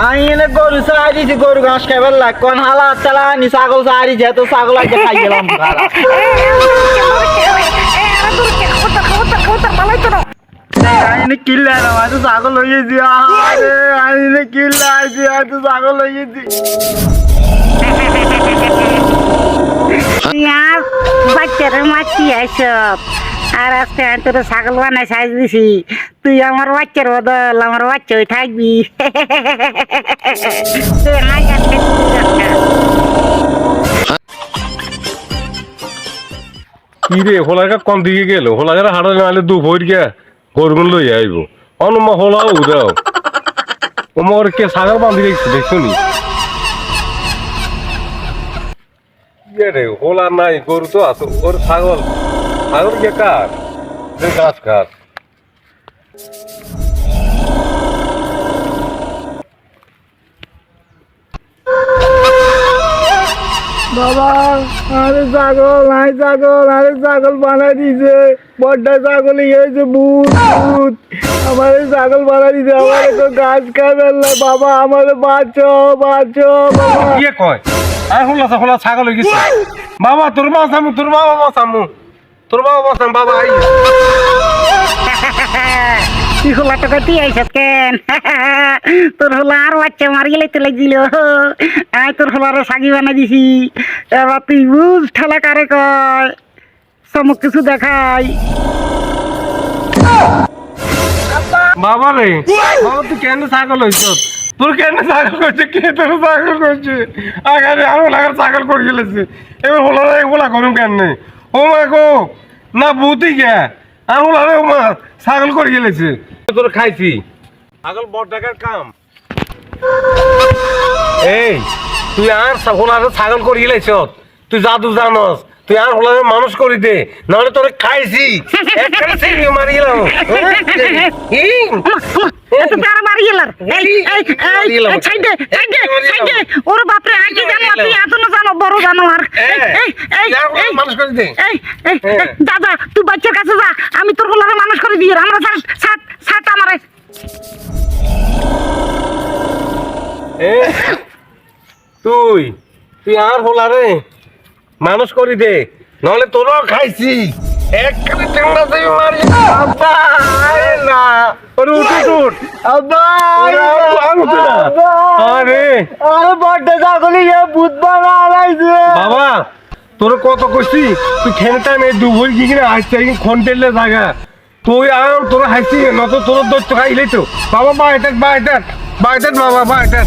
আমি এনে গরু সারি যে গরু ঘাস খাইবার লাগ কোন হালা চালা নি ছাগল সারি যেহেতু ছাগল আগে খাই গেলাম আইনে কিল্লা না আজ ছাগল হয়ে দি আরে আইনে কিল্লা আইছি আজ ছাগল হয়ে দি ইয়ার বাচ্চারে মাছি আইসব আর আজকে আমি তোর ছাগল বানাই সাইজ দিছি তুই আমার বাচ্চার বদল আমার বাচ্চা হয়ে থাকবি কি রে হোলাকা কোন দিকে গেল হোলাকার হাড়ে নাহলে দুপুর গিয়া গরুগুন লই আইব অনুমা হোলাও দাও ওমর কে ছাগল বান্ধি রেখেছে দেখছো নি রে হোলা নাই গরু তো আছে ওর ছাগল ছাগল কে কার যে গাছ কার বাবা আরে ছাগল নাই ছাগল আরে ছাগল বানাই দিছে বড়টা ছাগল হয়েছে ভূত ভূত আমার ছাগল বানাই দিছে আমার তো গাছ খাবেন না বাবা আমার বাঁচো বাঁচো বাবা ইয়ে কয় আর হোলা ছাগল হয়ে গেছে বাবা তোর বাঁচামু তোর বাবা বাঁচামু তোর বাবা বাঁচাম বাবা আই তুই হোলা টাকা তুই আইসস কেন তোর হোলা আর বাচ্চা মারি গেলে তো লাগছিল আমি তোর হোলারে সাগি বানাই দিছি এবার তুই বুঝ ঠেলা কারে কয় চমক কিছু দেখাই বাবা রে বাবা তুই কেন ছাগল হইছ তোর কেন ছাগল করছে কে তোর ছাগল করছে আগে আমার লাগার ছাগল করে গেলেছে এবার হোলা করুন কেন নেই ও মা গো না বুতি গে আর হোলারে ও মা ছাগল করে গেলেছে তোর খাইছি ছাগল বড় টাকার কাম এই তুই আর হোলারে ছাগল করে গেলেছ তুই জাদু জানস তুই আর হোলারে মানুষ করি দে নাহলে তোরে খাইছি একবারে সিঙ্গে মারি গেলাম তারা মারি গেলার ওর বাপরে আগে জানো তুই এতনো জানো বড় জানো আর মানুষ করে দে দাদা তুই বাচ্চার কাছে যা আমি তোর হোলারে মানুষ করে দিয়ে আমরা সাত আমারে তুই তুই আর হোলারে মানুষ করি দে নাহলে তোরও খাইছি একবারে টেংরা দিয়ে মারি আব্বা আরে না ওরে উঠ আব্বা আরে আরে বড়টা ছাগল ভূত বানা আলাইছে বাবা তোর কত কইছি তুই খেনে টাইম এই দুপুর কি কিনা আসছে খন্টেলে জায়গা তুই আর তোর হাসি না তো তোর দৈত্য খাইলেই তো বাবা বাইটার বাবা বাইটার